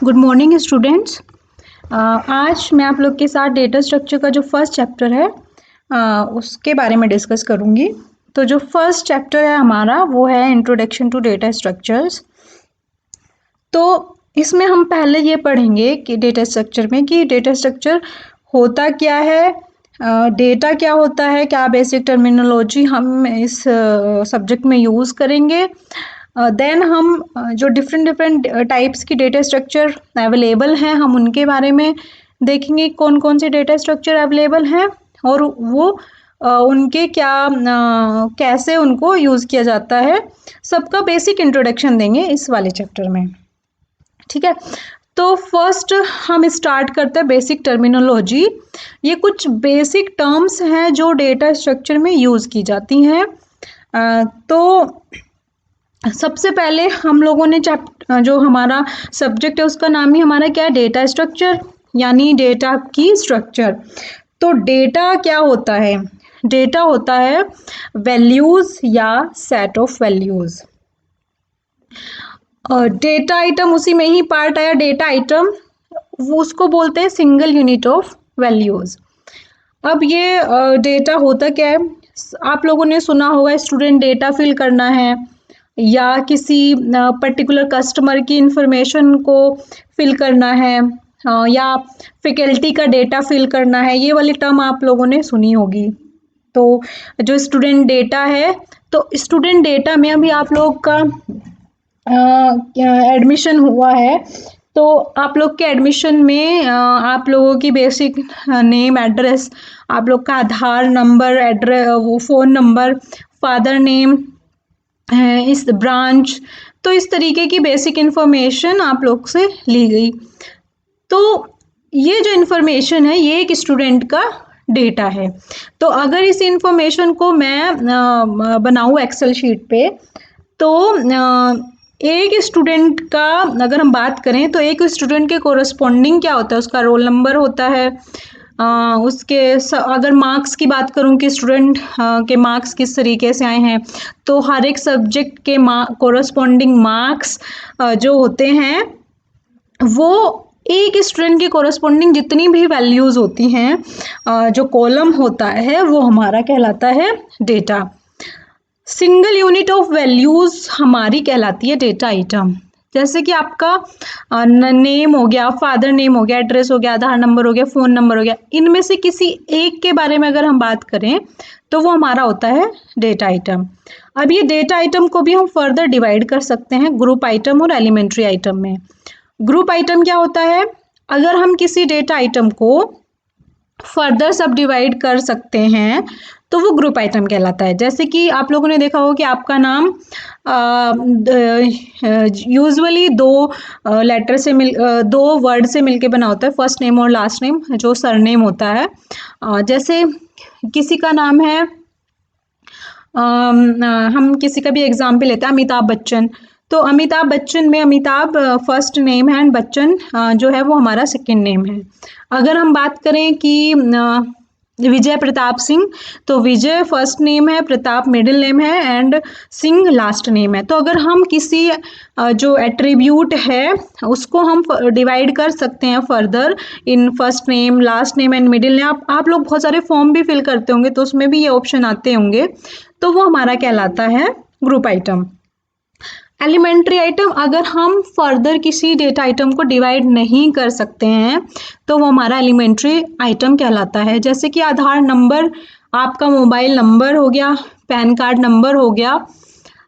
Good morning students. आज मैं आप लोग के साथ डेटा स्ट्रक्चर का जो फर्स्ट चैप्टर है उसके बारे में डिस्कस करूँगी। तो जो फर्स्ट चैप्टर है हमारा वो है इंट्रोडक्शन टू डेटा स्ट्रक्चर्स। तो इसमें हम पहले ये पढ़ेंगे कि डेटा स्ट्रक्चर में कि डेटा स्ट्रक्चर होता क्या है, डेटा क्या होता है, क्या बेसिक टर्मिनोलॉजी हम इस सब्जेक्ट में यूज़ करेंगे। देन हम जो डिफरेंट टाइप्स की डेटा स्ट्रक्चर अवेलेबल हैं हम उनके बारे में देखेंगे, कौन कौन से डेटा स्ट्रक्चर अवेलेबल हैं और वो उनके क्या कैसे उनको यूज़ किया जाता है, सबका बेसिक इंट्रोडक्शन देंगे इस वाले चैप्टर में। ठीक है, तो फर्स्ट हम स्टार्ट करते हैं बेसिक टर्मिनोलॉजी। ये कुछ बेसिक टर्म्स हैं जो डेटा स्ट्रक्चर में यूज़ की जाती हैं। तो सबसे पहले हम लोगों ने जो हमारा सब्जेक्ट है उसका नाम ही हमारा क्या है, डेटा स्ट्रक्चर, यानी डेटा की स्ट्रक्चर। तो डेटा क्या होता है? डेटा होता है वैल्यूज़ या set of values. Data item उसी में ही पार्ट आया, डेटा आइटम, वो उसको बोलते हैं सिंगल यूनिट ऑफ वैल्यूज़। अब ये डेटा होता क्या है? आप लोगों ने सुना होगा स्टूडेंट डेटा फिल करना है या किसी पर्टिकुलर कस्टमर की इंफॉर्मेशन को फिल करना है, या फैकल्टी का डेटा फिल करना है, ये वाली टर्म आप लोगों ने सुनी होगी। तो जो स्टूडेंट डेटा है, तो स्टूडेंट डेटा में अभी आप लोग का एडमिशन हुआ है, तो आप लोग के एडमिशन में आप लोगों की बेसिक नेम, एड्रेस, आप लोग का आधार नंबर, एड्रेस, वो फ़ोन नंबर, फादर नेम, इस ब्रांच, तो इस तरीके की बेसिक इन्फॉर्मेशन आप लोग से ली गई। तो ये जो इन्फॉर्मेशन है ये एक स्टूडेंट का डेटा है। तो अगर इस इन्फॉर्मेशन को मैं बनाऊँ एक्सेल शीट पे, तो एक स्टूडेंट का अगर हम बात करें तो एक स्टूडेंट के कोरस्पॉन्डिंग क्या होता है, उसका रोल नंबर होता है, उसके अगर मार्क्स की बात करूं कि स्टूडेंट के मार्क्स किस तरीके से आए हैं, तो हर एक सब्जेक्ट के कोरस्पॉन्डिंग मार्क्स जो होते हैं वो एक स्टूडेंट के कोरस्पॉन्डिंग जितनी भी वैल्यूज़ होती हैं, जो कॉलम होता है वो हमारा कहलाता है data. Single unit of values हमारी कहलाती है डेटा आइटम। जैसे कि आपका नेम हो गया, फादर नेम हो गया, एड्रेस हो गया, आधार नंबर हो गया, फ़ोन नंबर हो गया, इनमें से किसी एक के बारे में अगर हम बात करें तो वो हमारा होता है डेटा आइटम। अब ये डेटा आइटम को भी हम फर्दर डिवाइड कर सकते हैं ग्रुप आइटम और एलिमेंट्री आइटम में। ग्रुप आइटम क्या होता है? अगर हम किसी डेटा आइटम को फर्दर सब डिवाइड कर सकते हैं तो वो ग्रुप आइटम कहलाता है। जैसे कि आप लोगों ने देखा हो कि आपका नाम यूजुअली दो वर्ड से मिलके बना होता है, फर्स्ट नेम और लास्ट नेम, जो सरनेम होता है। जैसे किसी का नाम है, हम किसी का भी एग्जाम्पल लेते हैं, अमिताभ बच्चन। तो अमिताभ बच्चन में अमिताभ फर्स्ट नेम है एंड बच्चन जो है वो हमारा सेकंड नेम है। अगर हम बात करें कि विजय प्रताप सिंह, तो विजय फर्स्ट नेम है, प्रताप मिडिल नेम है एंड सिंह लास्ट नेम है। तो अगर हम किसी जो एट्रीब्यूट है उसको हम डिवाइड कर सकते हैं further in first name, last name and middle name. आप लोग बहुत सारे फॉर्म भी फिल करते होंगे तो उसमें भी ये ऑप्शन आते होंगे, तो वो हमारा कहलाता है ग्रुप आइटम। एलिमेंट्री आइटम, अगर हम फर्दर किसी डेटा आइटम को डिवाइड नहीं कर सकते हैं तो वो हमारा एलिमेंट्री आइटम कहलाता है। जैसे कि आधार नंबर, आपका मोबाइल नंबर हो गया, पैन कार्ड नंबर हो गया,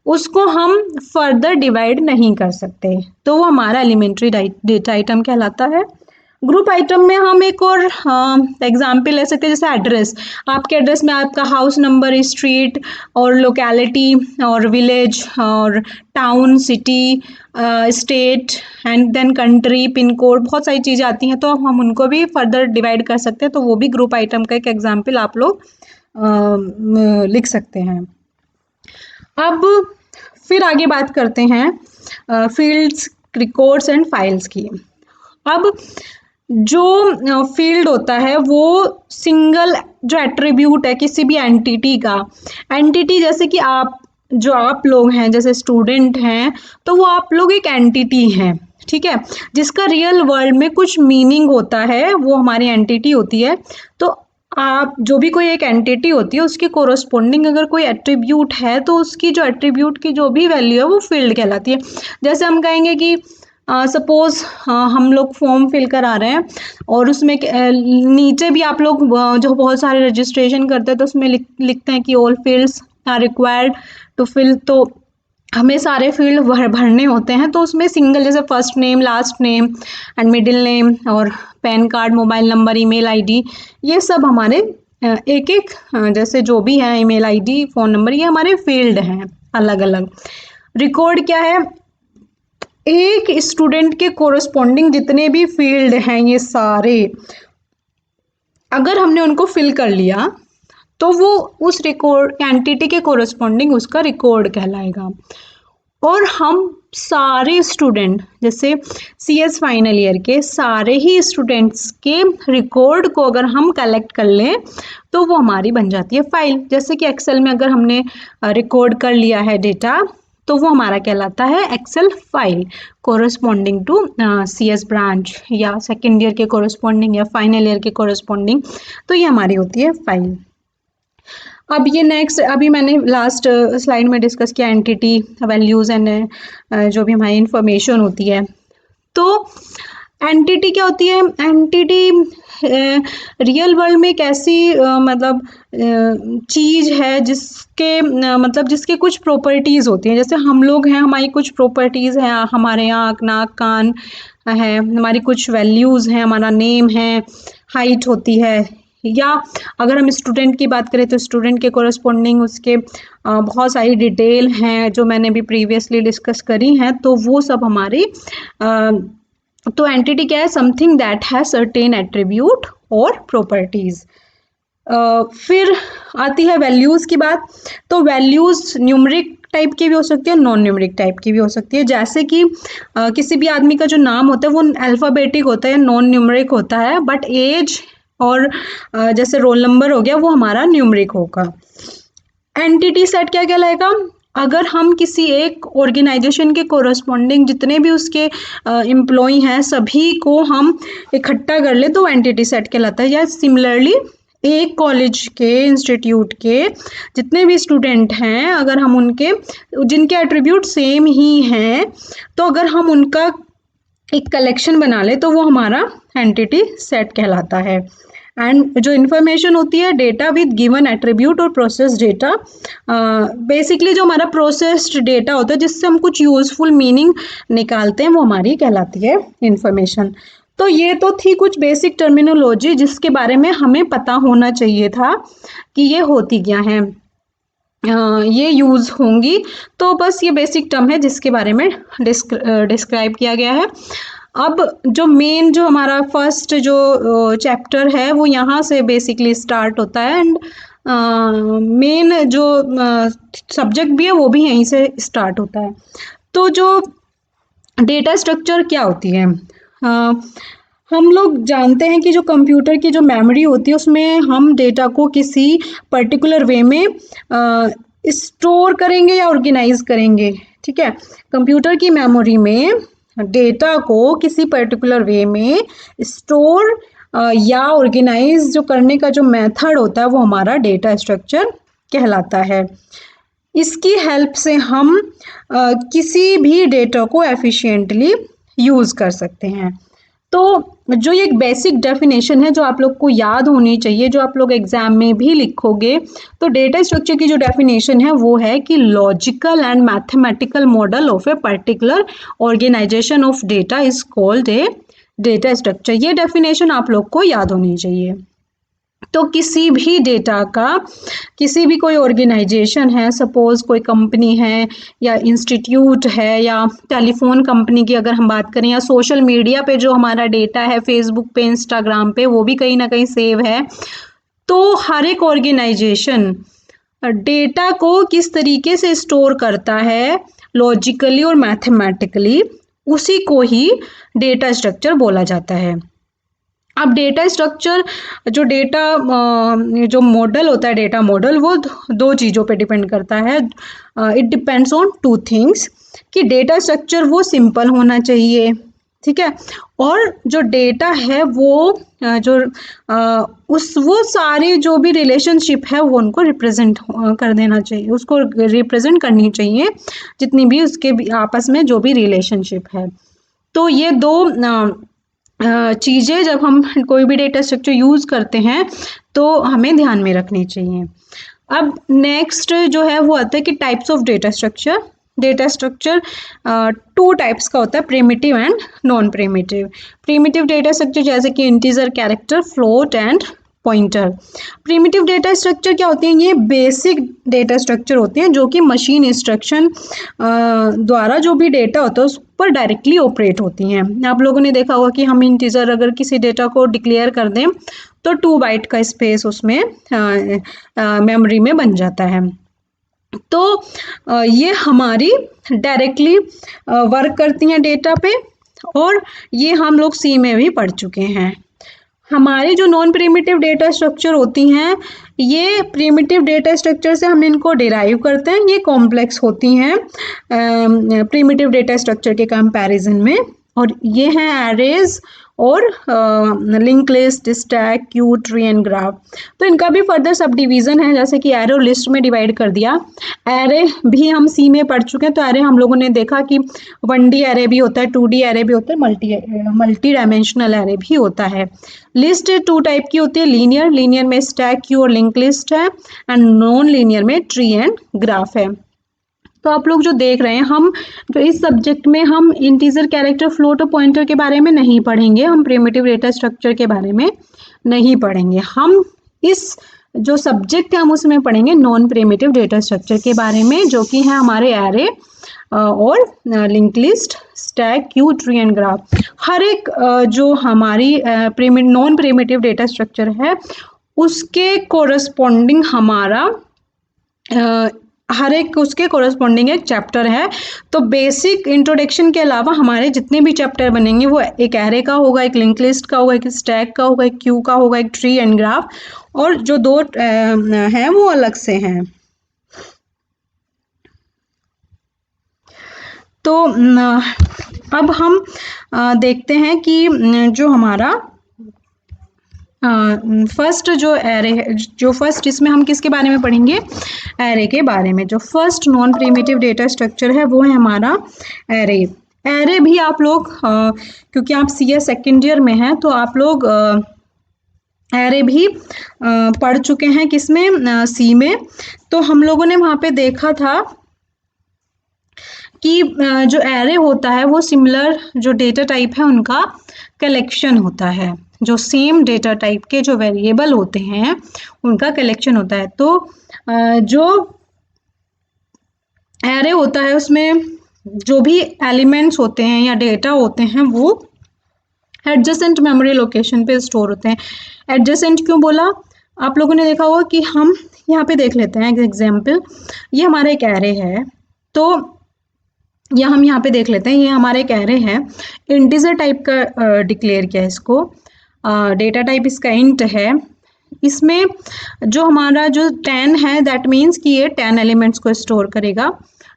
उसको हम फर्दर डिवाइड नहीं कर सकते, तो वो हमारा एलिमेंट्री डेटा आइटम कहलाता है। ग्रुप आइटम में हम एक और एग्जाम्पल ले सकते हैं, जैसे एड्रेस। आपके एड्रेस में आपका हाउस नंबर, स्ट्रीट और लोकेलिटी और विलेज और town, city, state and then country, pin code, बहुत सारी चीज़ें आती हैं, तो हम उनको भी फर्दर डिवाइड कर सकते हैं। तो वो भी ग्रुप आइटम का एक एग्जाम्पल आप लोग लिख सकते हैं। अब फिर आगे बात करते हैं फील्ड्स, रिकॉर्ड्स एंड फाइल्स की। अब जो फील्ड होता है वो सिंगल जो एट्रीब्यूट है किसी भी एंटिटी का, एंटिटी जैसे कि आप लोग हैं, जैसे स्टूडेंट हैं, तो वो आप लोग एक एंटिटी हैं। ठीक है, जिसका रियल वर्ल्ड में कुछ मीनिंग होता है, वो हमारी एंटिटी होती है। तो आप जो भी कोई एक एंटिटी होती है उसके कोरोस्पोंडिंग अगर कोई एट्रीब्यूट है तो उसकी जो एट्रीब्यूट की जो भी वैल्यू है वो फील्ड कहलाती है। जैसे हम कहेंगे कि सपोज हम लोग फॉर्म फिल करा रहे हैं और उसमें नीचे भी आप लोग जो बहुत सारे रजिस्ट्रेशन करते हैं तो उसमें लिखते हैं कि all fields are required to fill, तो हमें सारे फील्ड भरने होते हैं। तो उसमें सिंगल जैसे first name, last name and middle name और PAN card, mobile number, email ID, ये सब हमारे एक एक जैसे जो भी है ईमेल आईडी, फ़ोन नंबर, ये हमारे फील्ड हैं अलग अलग। रिकॉर्ड क्या है? एक स्टूडेंट के कोरस्पॉन्डिंग जितने भी फील्ड हैं ये सारे, अगर हमने उनको फिल कर लिया तो वो उस रिकॉर्ड एंटिटी के कोरस्पॉन्डिंग उसका रिकॉर्ड कहलाएगा। और हम सारे स्टूडेंट जैसे CS फाइनल ईयर के सारे ही स्टूडेंट्स के रिकॉर्ड को अगर हम कलेक्ट कर लें तो वो हमारी बन जाती है फाइल। जैसे कि एक्सेल में अगर हमने रिकॉर्ड कर लिया है डेटा तो वो हमारा कहलाता है Excel file corresponding to CS branch या सेकेंड ईयर के कोरस्पॉन्डिंग या फाइनल ईयर के कोरस्पॉन्डिंग, तो ये हमारी होती है फाइल। अब ये नेक्स्ट, अभी मैंने लास्ट स्लाइड में डिस्कस किया एंटिटी, वैल्यूज़ एंड जो भी हमारी इंफॉर्मेशन होती है। तो एंटिटी क्या होती है? एंटिटी रियल वर्ल्ड में एक ऐसी मतलब चीज़ है जिसके मतलब जिसके कुछ प्रॉपर्टीज़ होती हैं। जैसे हम लोग हैं, हमारी कुछ प्रॉपर्टीज़ हैं, हमारे आँख, नाक, कान है, हमारी कुछ वैल्यूज़ हैं, हमारा नेम है, हाइट होती है। या अगर हम स्टूडेंट की बात करें तो स्टूडेंट के कोरस्पॉन्डिंग उसके बहुत सारी डिटेल हैं जो मैंने भी प्रीवियसली डिस्कस करी हैं, तो वो सब हमारी तो एंटिटी क्या है? Something that has certain attribute और प्रॉपर्टीज। फिर आती है वैल्यूज़ की बात। तो वैल्यूज़ न्यूमरिक टाइप की भी हो सकती है, नॉन न्यूमरिक टाइप की भी हो सकती है। जैसे कि किसी भी आदमी का जो नाम होता है वो अल्फ़ाबेटिक होता है, नॉन न्यूमरिक होता है, बट एज और जैसे रोल नंबर हो गया वो हमारा न्यूमरिक होगा। एंटिटी सेट क्या कहलाएगा? अगर हम किसी एक ऑर्गेनाइजेशन के कोरस्पॉन्डिंग जितने भी उसके एम्प्लॉय हैं सभी को हम इकट्ठा कर ले तो एंटिटी सेट कहलाता है। या सिमिलरली एक कॉलेज के, इंस्टीट्यूट के जितने भी स्टूडेंट हैं, अगर हम उनके जिनके एट्रीब्यूट सेम ही हैं तो अगर हम उनका एक कलेक्शन बना ले तो वो हमारा एंटिटी सेट कहलाता है। एंड जो इन्फॉर्मेशन होती है, डेटा विद गिवन एट्रीब्यूट और प्रोसेस डेटा, बेसिकली जो हमारा प्रोसेस्ड डेटा होता है जिससे हम कुछ यूजफुल मीनिंग निकालते हैं वो हमारी कहलाती है इन्फॉर्मेशन। तो ये तो थी कुछ बेसिक टर्मिनोलॉजी जिसके बारे में हमें पता होना चाहिए था कि ये होती क्या है, ये यूज़ होंगी। तो बस ये बेसिक टर्म है जिसके बारे में डिस्क्राइब किया गया है। अब जो मेन जो हमारा फर्स्ट जो चैप्टर है वो यहाँ से बेसिकली स्टार्ट होता है एंड मेन जो सब्जेक्ट भी है वो भी यहीं से स्टार्ट होता है। तो जो डेटा स्ट्रक्चर क्या होती है? हम लोग जानते हैं कि जो कंप्यूटर की जो मेमोरी होती है उसमें हम डेटा को किसी पर्टिकुलर वे में स्टोर करेंगे या ऑर्गेनाइज करेंगे। ठीक है, कंप्यूटर की मेमोरी में डेटा को किसी पर्टिकुलर वे में स्टोर या ऑर्गेनाइज जो करने का जो मेथड होता है वो हमारा डेटा स्ट्रक्चर कहलाता है। इसकी हेल्प से हम किसी भी डेटा को एफिशिएंटली यूज़ कर सकते हैं। तो जो ये एक बेसिक डेफिनेशन है जो आप लोग को याद होनी चाहिए, जो आप लोग एग्जाम में भी लिखोगे, तो डेटा स्ट्रक्चर की जो डेफिनेशन है वो है कि logical and mathematical model of a particular organisation of data is called a data structure. ये डेफिनेशन आप लोग को याद होनी चाहिए। तो किसी भी डेटा का, किसी भी कोई ऑर्गेनाइजेशन है, सपोज कोई कंपनी है या इंस्टीट्यूट है या टेलीफोन कंपनी की अगर हम बात करें, या सोशल मीडिया पे जो हमारा डेटा है फेसबुक पे, इंस्टाग्राम पे, वो भी कहीं ना कहीं सेव है। तो हर एक ऑर्गेनाइजेशन डेटा को किस तरीके से स्टोर करता है लॉजिकली और मैथमेटिकली, उसी को ही डेटा स्ट्रक्चर बोला जाता है। अब डेटा स्ट्रक्चर, जो डेटा जो मॉडल होता है, डेटा मॉडल, वो दो चीज़ों पे डिपेंड करता है। It depends on two things कि डेटा स्ट्रक्चर वो सिंपल होना चाहिए, ठीक है। और जो डेटा है वो वो सारे जो भी रिलेशनशिप है वो उनको रिप्रेजेंट कर देना चाहिए, उसको रिप्रेजेंट करनी चाहिए जितनी भी उसके आपस में जो भी रिलेशनशिप है। तो ये दो चीज़ें जब हम कोई भी डेटा स्ट्रक्चर यूज़ करते हैं तो हमें ध्यान में रखनी चाहिए। अब नेक्स्ट जो है वो आता है कि types of data structure. Data structure 2 types का होता है, primitive and non primitive. Primitive data structure जैसे कि integer, character, float and pointer. Primitive data structure क्या होते हैं? ये बेसिक डेटा स्ट्रक्चर होते हैं जो कि मशीन इंस्ट्रक्शन द्वारा जो भी डेटा होता है उस पर डायरेक्टली ऑपरेट होती हैं। आप लोगों ने देखा होगा कि हम इंटीजर अगर किसी डेटा को डिक्लेयर कर दें तो 2 बाइट का स्पेस उसमें मेमोरी में बन जाता है। तो ये हमारी डायरेक्टली वर्क करती हैं डेटा पे, और ये हम लोग सी में भी पढ़ चुके हैं। हमारी जो नॉन प्रिमिटिव डेटा स्ट्रक्चर होती हैं, ये प्रिमिटिव डेटा स्ट्रक्चर से हम इनको डिराइव करते हैं, ये कॉम्प्लेक्स होती हैं प्रिमिटिव डेटा स्ट्रक्चर के कंपैरिजन में। और ये हैं एरेज और link list, stack, queue, tree and graph. तो इनका भी फर्दर सब डिवीजन है, जैसे कि एरे और लिस्ट में डिवाइड कर दिया। एरे भी हम सी में पढ़ चुके हैं, तो एरे हम लोगों ने देखा कि 1D एरे भी होता है, 2D एरे भी होता है, मल्टी डायमेंशनल एरे भी होता है। लिस्ट 2 टाइप की होती है, लीनियर में स्टैक, क्यू और लिंक लिस्ट है, एंड नॉन लीनियर में ट्री एंड ग्राफ है। तो आप लोग जो देख रहे हैं, हम जो इस सब्जेक्ट में हम इंटीजर, कैरेक्टर, फ्लोट और पॉइंटर के बारे में नहीं पढ़ेंगे, हम प्रिमिटिव डेटा स्ट्रक्चर के बारे में नहीं पढ़ेंगे। हम इस जो सब्जेक्ट है हम उसमें पढ़ेंगे नॉन प्रिमिटिव डेटा स्ट्रक्चर के बारे में, जो कि है हमारे एरे और link list, stack, queue, tree and graph. हर एक जो हमारी नॉन प्रिमिटिव डेटा स्ट्रक्चर है उसके कोरस्पॉन्डिंग हमारा हर एक उसके कोरस्पॉन्डिंग एक चैप्टर है। तो बेसिक इंट्रोडक्शन के अलावा हमारे जितने भी चैप्टर बनेंगे वो एक एरे का होगा, एक लिंक लिस्ट का होगा, एक स्टैक का होगा, एक क्यू का होगा, एक ट्री एंड ग्राफ, और जो 2 हैं वो अलग से हैं। तो अब हम देखते हैं कि जो हमारा फर्स्ट जो एरे है, जो फर्स्ट इसमें हम किसके बारे में पढ़ेंगे? एरे के बारे में। जो first non primitive data structure है वो है हमारा एरे। एरे भी आप लोग क्योंकि आप सीए सेकेंड ईयर में हैं तो आप लोग एरे भी पढ़ चुके हैं, किसमें? सी में। तो हम लोगों ने वहाँ पे देखा था कि जो एरे होता है वो सिमिलर जो डेटा टाइप है उनका कलेक्शन होता है। जो सेम डेटा टाइप के जो वेरिएबल होते हैं उनका कलेक्शन होता है। तो जो एरे होता है उसमें जो भी एलिमेंट्स होते हैं या डेटा होते हैं वो एडजेसेंट मेमोरी लोकेशन पे स्टोर होते हैं। एडजेसेंट क्यों बोला? आप लोगों ने देखा होगा कि हम यहाँ पे देख लेते हैं एग्जाम्पल। ये हमारा एक एरे है, तो या हम यहाँ पे देख लेते हैं, ये हमारा एक एरे है, इंटीजर टाइप का डिक्लेयर किया है इसको, डेटा टाइप इसका इंट है। इसमें जो हमारा जो 10 है दैट मीन्स कि ये 10 एलिमेंट्स को स्टोर करेगा।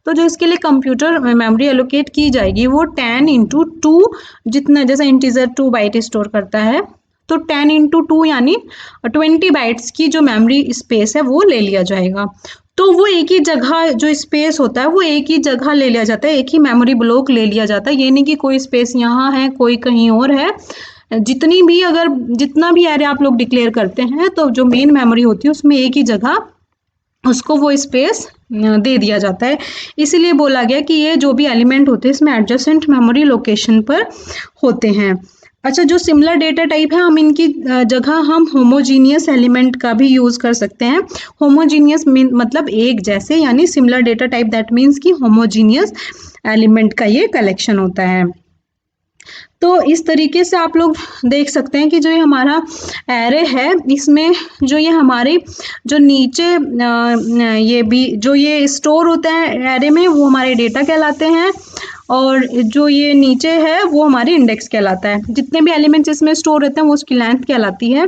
तो जो इसके लिए कंप्यूटर मेमोरी एलोकेट की जाएगी वो 10 × 2, जितना जैसा इंटीजर 2 बाइट स्टोर करता है, तो 10 × 2 यानी 20 बाइट्स की जो मेमोरी स्पेस है वो ले लिया जाएगा। तो वो एक ही जगह जो स्पेस होता है वो एक ही जगह ले लिया जाता है, एक ही मेमोरी ब्लॉक ले लिया जाता है। ये नहीं कि कोई स्पेस यहाँ है कोई कहीं और है। जितना भी एरे आप लोग डिक्लेयर करते हैं तो जो मेन मेमोरी होती है उसमें एक ही जगह उसको वो स्पेस दे दिया जाता है। इसीलिए बोला गया कि ये जो भी एलिमेंट होते हैं इसमें एडजेसेंट मेमोरी लोकेशन पर होते हैं। अच्छा, जो सिमिलर डेटा टाइप है हम इनकी जगह हम होमोजीनियस एलिमेंट का भी यूज़ कर सकते हैं। होमोजीनियस मतलब एक जैसे, यानी similar data type that means कि होमोजीनियस एलिमेंट का ये कलेक्शन होता है। तो इस तरीके से आप लोग देख सकते हैं कि जो ये हमारा एरे है इसमें जो ये हमारे जो नीचे ये भी जो ये स्टोर होता है एरे में वो हमारे डेटा कहलाते हैं, और जो ये नीचे है वो हमारी इंडेक्स कहलाता है। जितने भी एलिमेंट्स इसमें स्टोर रहते हैं वो उसकी लेंथ कहलाती है।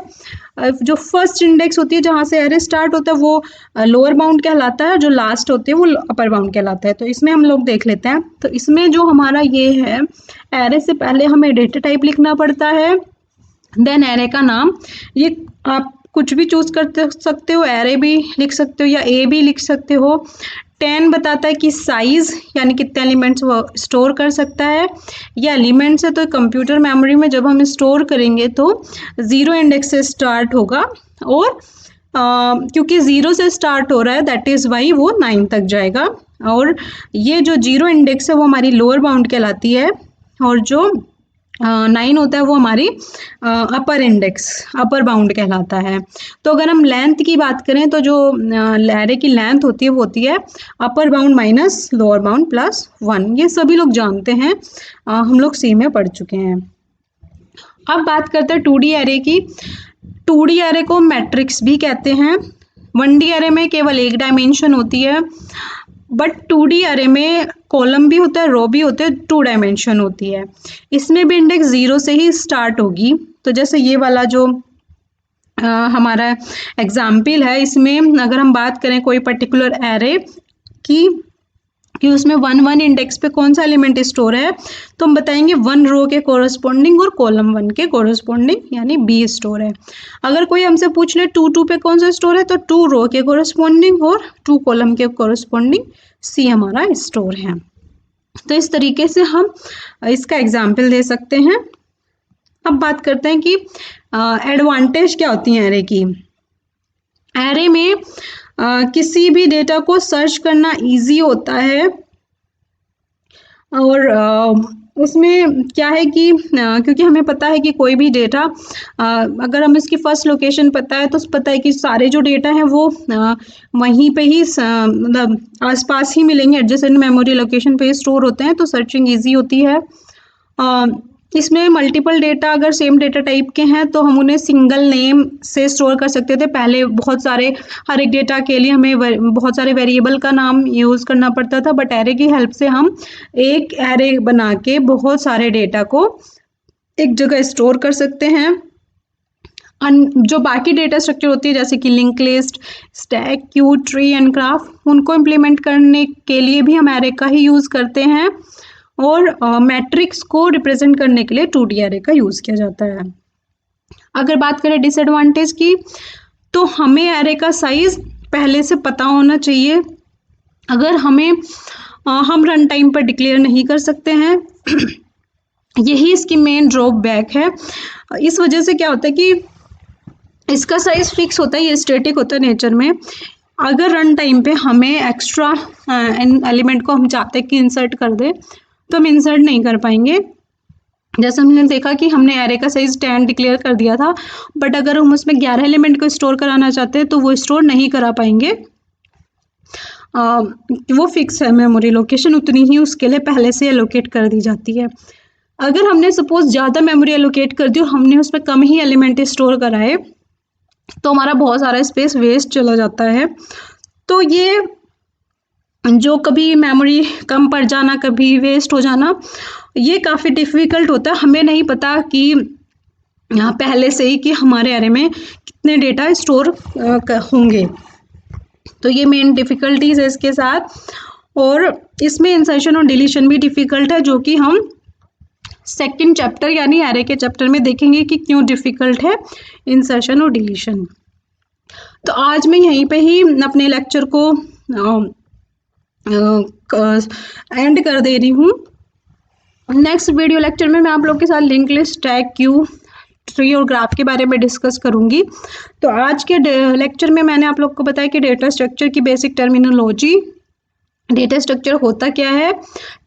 जो फर्स्ट इंडेक्स होती है जहाँ से एरे स्टार्ट होता है वो लोअर बाउंड कहलाता है, जो लास्ट होती है वो अपर बाउंड कहलाता है। तो इसमें हम लोग देख लेते हैं। तो इसमें जो हमारा ये है, एरे से पहले हमें डेटा टाइप लिखना पड़ता है, देन एरे का नाम। ये आप कुछ भी चूज कर सकते हो, एरे भी लिख सकते हो या ए भी लिख सकते हो। 10 बताता है कि साइज यानी कितने एलिमेंट्स वो स्टोर कर सकता है। या एलिमेंट्स है तो कंप्यूटर मेमोरी में जब हम स्टोर करेंगे तो 0 इंडेक्स से स्टार्ट होगा, और क्योंकि 0 से स्टार्ट हो रहा है दैट इज़ वाई वो 9 तक जाएगा। और ये जो 0 इंडेक्स है वो हमारी लोअर बाउंड कहलाती है, और जो 9 होता है वो हमारी अपर इंडेक्स, अपर बाउंड कहलाता है। तो अगर हम लेंथ की बात करें तो जो एरे की लेंथ होती है वो होती है upper bound minus lower bound plus 1। ये सभी लोग जानते हैं, हम लोग सी में पढ़ चुके हैं। अब बात करते हैं 2D एरे की। 2D एरे को मैट्रिक्स भी कहते हैं। 1D एरे में केवल एक डायमेंशन होती है, बट 2D एरे में कॉलम भी होता है, रो भी होते हैं, 2 डायमेंशन होती है। इसमें भी इंडेक्स 0 से ही स्टार्ट होगी। तो जैसे ये वाला जो हमारा एग्जाम्पल है, इसमें अगर हम बात करें कोई पर्टिकुलर एरे की कि उसमें 1 इंडेक्स पे कौन सा एलिमेंट स्टोर है, तो हम बताएंगे 1 रो के कोरस्पॉन्डिंग और कॉलम 1 के कोरस्पॉन्डिंग यानी बी स्टोर है। अगर कोई हमसे पूछ ले 2 पे कौन सा स्टोर है, तो 2 रो के कोरस्पॉन्डिंग और 2 कॉलम के कोरस्पॉन्डिंग सी हमारा स्टोर है। तो इस तरीके से हम इसका एग्जाम्पल दे सकते हैं। अब बात करते हैं कि एडवांटेज क्या होती है एरे की। एरे में किसी भी डेटा को सर्च करना इजी होता है, और उसमें क्या है कि क्योंकि हमें पता है कि कोई भी डेटा अगर हमें इसकी फर्स्ट लोकेशन पता है तो पता है कि सारे जो डेटा हैं वो वहीं पे ही मतलब आसपास ही मिलेंगे, एडजेसेंट मेमोरी लोकेशन पे स्टोर होते हैं, तो सर्चिंग इजी होती है। इसमें मल्टीपल डेटा अगर सेम डेटा टाइप के हैं तो हम उन्हें सिंगल नेम से स्टोर कर सकते थे। पहले बहुत सारे हर एक डेटा के लिए हमें बहुत सारे वेरिएबल का नाम यूज़ करना पड़ता था, बट एरे की हेल्प से हम एक एरे बना के बहुत सारे डेटा को एक जगह स्टोर कर सकते हैं। जो बाकी डेटा स्ट्रक्चर होती है जैसे कि link list, stack, queue, tree and graph, उनको इम्प्लीमेंट करने के लिए भी हम एरे का ही यूज़ करते हैं, और मैट्रिक्स को रिप्रेजेंट करने के लिए 2D एरे का यूज़ किया जाता है। अगर बात करें डिसएडवांटेज की, तो हमें एरे का साइज पहले से पता होना चाहिए। अगर हम रन टाइम पर डिक्लेयर नहीं कर सकते हैं यही इसकी मेन ड्रॉबैक है। इस वजह से क्या होता है कि इसका साइज फिक्स होता है, ये स्टैटिक होता है नेचर में। अगर रन टाइम पे हमें एक्स्ट्रा एलिमेंट को हम चाहते हैं कि इंसर्ट कर दें तो हम इंसर्ट नहीं कर पाएंगे। जैसे हमने देखा कि हमने एरे का साइज 10 डिक्लेयर कर दिया था, बट अगर हम उसमें 11 एलिमेंट को स्टोर कराना चाहते हैं तो वो स्टोर नहीं करा पाएंगे। वो फिक्स है मेमोरी लोकेशन, उतनी ही उसके लिए पहले से एलोकेट कर दी जाती है। अगर हमने सपोज ज़्यादा मेमोरी एलोकेट कर दी और हमने उसमें कम ही एलिमेंट स्टोर कराए तो हमारा बहुत सारा स्पेस वेस्ट चला जाता है। तो ये जो कभी मेमोरी कम पड़ जाना, कभी वेस्ट हो जाना, ये काफ़ी डिफ़िकल्ट होता है। हमें नहीं पता कि यहाँ पहले से ही कि हमारे एरे में कितने डेटा स्टोर होंगे। तो ये मेन डिफ़िकल्टीज है इसके साथ। और इसमें इंसर्शन और डिलीशन भी डिफ़िकल्ट है, जो कि हम सेकंड चैप्टर यानी एरे के चैप्टर में देखेंगे कि क्यों डिफ़िकल्ट है इंसर्शन और डिलीशन। तो आज मैं यहीं पे ही अपने लेक्चर को एंड कर दे रही हूँ। नेक्स्ट वीडियो लेक्चर में मैं आप लोग के साथ link list, tag, Q, tree और ग्राफ के बारे में डिस्कस करूँगी। तो आज के लेक्चर में मैंने आप लोग को बताया कि डेटा स्ट्रक्चर की बेसिक टर्मिनोलॉजी, डेटा स्ट्रक्चर होता क्या है,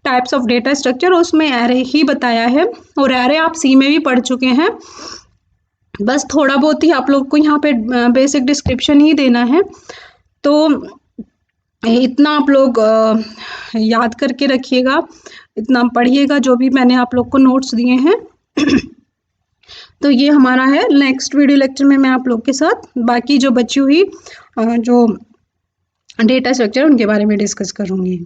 टाइप्स ऑफ डेटा स्ट्रक्चर, उसमें एरे ही बताया है। और एरे आप सी में भी पढ़ चुके हैं, बस थोड़ा बहुत ही आप लोग को यहाँ पे बेसिक डिस्क्रिप्शन ही देना है। तो इतना आप लोग याद करके रखिएगा, इतना पढ़िएगा जो भी मैंने आप लोग को नोट्स दिए हैं। तो ये हमारा है। नेक्स्ट वीडियो लेक्चर में मैं आप लोग के साथ बाकी जो बची हुई जो डेटा स्ट्रक्चर उनके बारे में डिस्कस करूँगी।